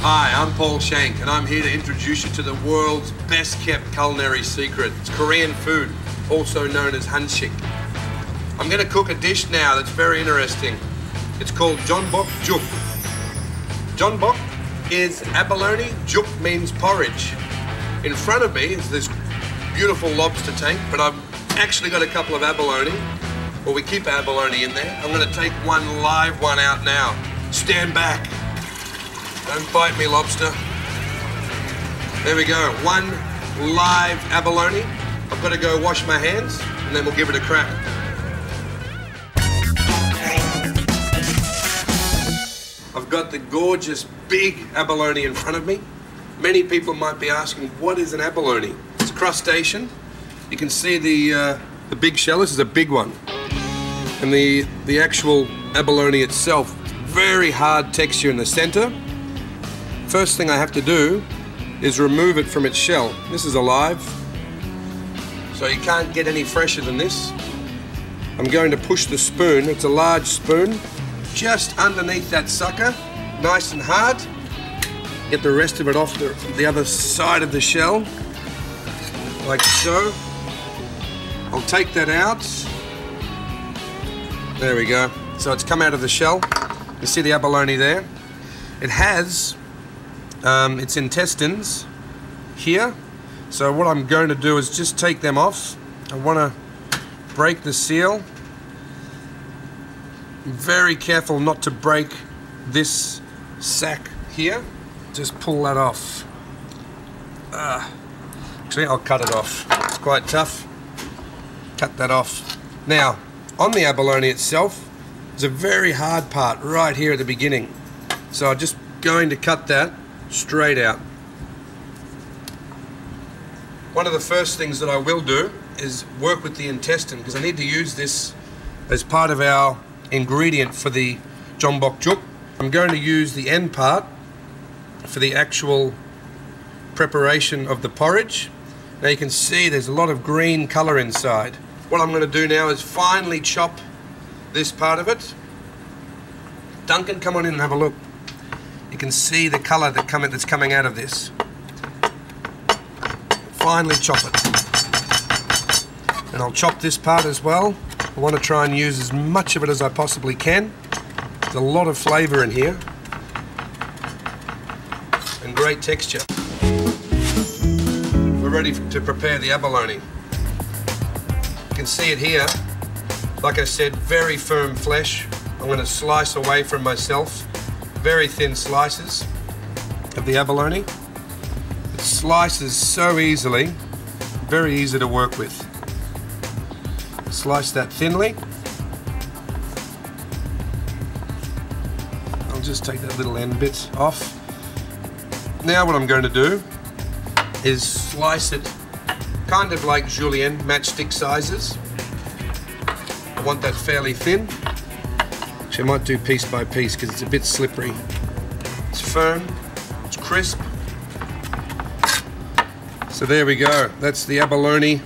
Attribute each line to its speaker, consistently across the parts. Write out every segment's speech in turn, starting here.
Speaker 1: Hi, I'm Schenk, and I'm here to introduce you to the world's best kept culinary secret. It's Korean food, also known as Hansik. I'm going to cook a dish now that's very interesting. It's called Jeonbokjuk. Jeonbok is abalone, juk means porridge. In front of me is this beautiful lobster tank, but I've actually got a couple of abalone. Well, we keep abalone in there. I'm going to take one live one out now. Stand back. Don't bite me, lobster. There we go. One live abalone. I've got to go wash my hands, and then we'll give it a crack. I've got the gorgeous big abalone in front of me. Many people might be asking, what is an abalone? It's crustacean. You can see the big shell. This is a big one. And the actual abalone itself, very hard texture in the center. First thing I have to do is remove it from its shell. This is alive, so you can't get any fresher than this. I'm going to push the spoon, it's a large spoon, just underneath that sucker, nice and hard. Get the rest of it off the other side of the shell, like so. I'll take that out. There we go. So it's come out of the shell. You see the abalone there? It has its intestines here. So what I'm going to do is just take them off. I want to break the seal. Very careful not to break this sac here. Just pull that off. Actually, I'll cut it off. It's quite tough. Cut that off. Now, on the abalone itself, there's a very hard part right here at the beginning. So I'm just going to cut that straight out. One of the first things that I will do is work with the intestine, because I need to use this as part of our ingredient for the Jeonbokjuk. I'm going to use the end part for the actual preparation of the porridge. Now you can see there's a lot of green color inside. What I'm going to do now is finely chop this part of it. Duncan, come on in and have a look. You can see the color that's coming out of this. Finely chop it. And I'll chop this part as well. I want to try and use as much of it as I possibly can. There's a lot of flavor in here. And great texture. We're ready to prepare the abalone. You can see it here. Like I said, very firm flesh. I'm going to slice away from myself. Very thin slices of the abalone. It slices so easily, very easy to work with. Slice that thinly. I'll just take that little end bit off. Now what I'm going to do is slice it kind of like julienne, matchstick sizes. I want that fairly thin. Actually, I might do piece by piece because it's a bit slippery. It's firm, it's crisp. So there we go. That's the abalone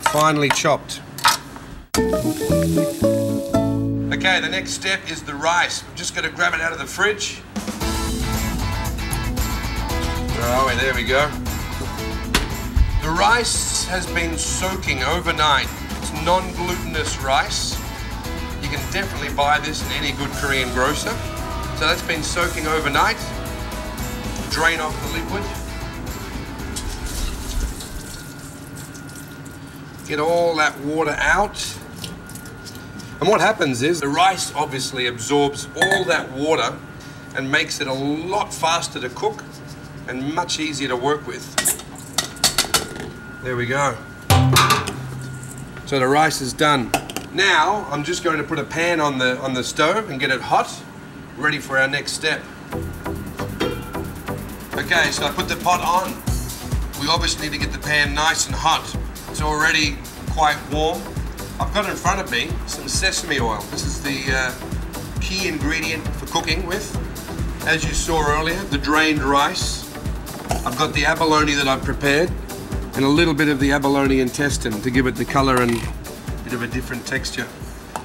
Speaker 1: finely chopped. Okay, the next step is the rice. I'm just going to grab it out of the fridge. Where are we? There we go. The rice has been soaking overnight. It's non-glutinous rice. You can definitely buy this in any good Korean grocer. So that's been soaking overnight. Drain off the liquid. Get all that water out. And what happens is the rice obviously absorbs all that water and makes it a lot faster to cook and much easier to work with. There we go. So the rice is done. Now I'm just going to put a pan on the stove and get it hot, ready for our next step. Okay, so I put the pot on. We obviously need to get the pan nice and hot. It's already quite warm. I've got in front of me some sesame oil. This is the key ingredient for cooking with. As you saw earlier, the drained rice. I've got the abalone that I've prepared and a little bit of the abalone intestine to give it the color and a bit of a different texture.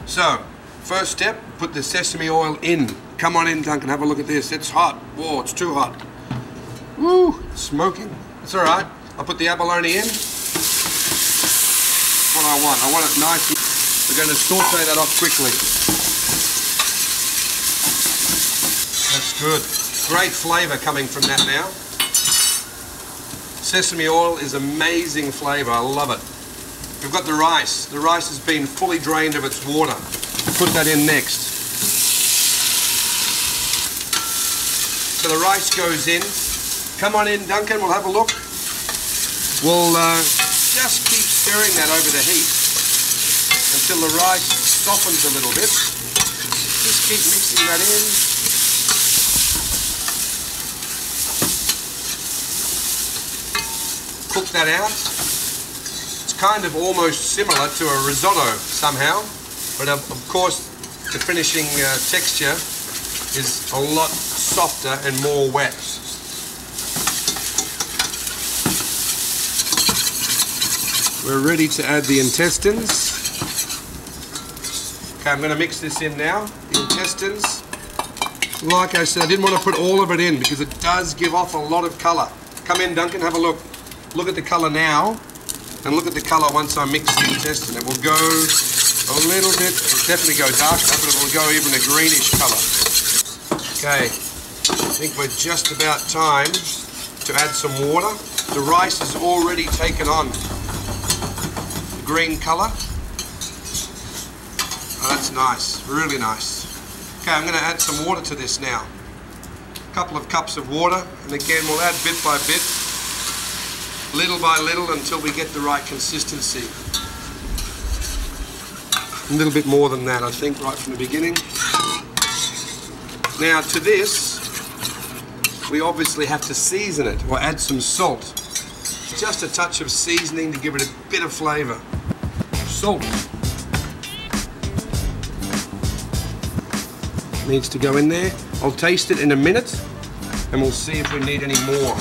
Speaker 1: So, first step, put the sesame oil in Come on in, Duncan, have a look at this. It's hot. Whoa, it's too hot. Woo, it's smoking. It's all right. I'll put the abalone in. What I want it nice. We're going to saute that off quickly. That's good. Great flavour coming from that now. Sesame oil is amazing flavour. I love it. We've got the rice. The rice has been fully drained of its water. Put that in next. So the rice goes in. Come on in, Duncan, we'll have a look. We'll just keep stirring that over the heat until the rice softens a little bit. Just keep mixing that in. Cook that out. It's kind of almost similar to a risotto somehow, but of course the finishing texture is a lot softer and more wet. We're ready to add the intestines. Okay, I'm going to mix this in now. The intestines. Like I said, I didn't want to put all of it in because it does give off a lot of colour. Come in, Duncan, have a look. Look at the colour now, and look at the colour once I mix the intestine. It will go a little bit, it'll definitely go dark enough, but it will go even a greenish colour. Okay, I think we're just about time to add some water. The rice has already taken on the green colour. Oh, that's nice, really nice. Okay, I'm going to add some water to this now. A couple of cups of water, and again we'll add bit by bit, little by little, until we get the right consistency. A little bit more than that, I think, right from the beginning. Now to this, we obviously have to season it, or add some salt. Just a touch of seasoning to give it a bit of flavour. Salt. Needs to go in there. I'll taste it in a minute, and we'll see if we need any more.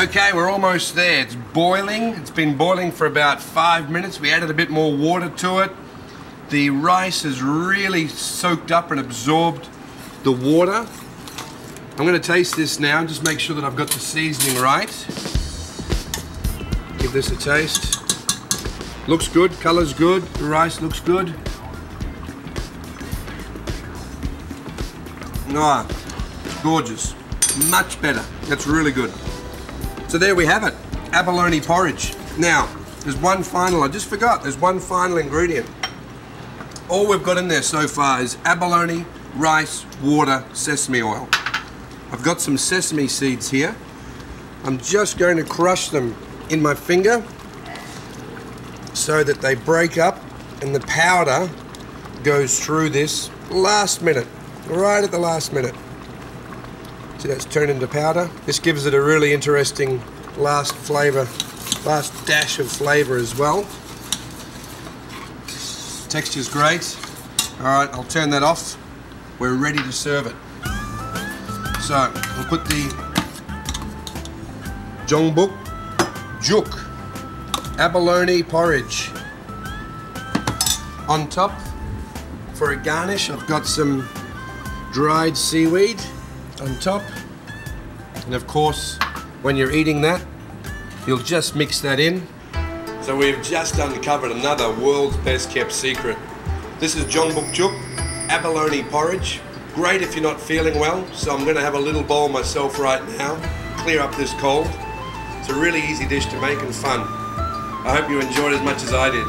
Speaker 1: Okay, we're almost there. It's boiling. It's been boiling for about 5 minutes. We added a bit more water to it. The rice has really soaked up and absorbed the water. I'm going to taste this now and just make sure that I've got the seasoning right. Give this a taste. Looks good, color's good, the rice looks good. Ah, gorgeous. Much better. That's really good. So there we have it, abalone porridge. Now, there's one final, I just forgot, there's one final ingredient. All we've got in there so far is abalone, rice, water, sesame oil. I've got some sesame seeds here. I'm just going to crush them in my finger so that they break up and the powder goes through this last minute, right at the last minute. See, that's turned into powder. This gives it a really interesting last flavour, last dash of flavour as well. Texture's great. All right, I'll turn that off. We're ready to serve it. So, we'll put the Jeonbokjuk abalone porridge on top. For a garnish, I've got some dried seaweed on top, and of course when you're eating that you'll just mix that in. So we've just uncovered another world's best kept secret. This is Jeonbokjuk abalone porridge. Great if you're not feeling well, so I'm going to have a little bowl myself right now, clear up this cold. It's a really easy dish to make and fun. I hope you enjoyed as much as I did.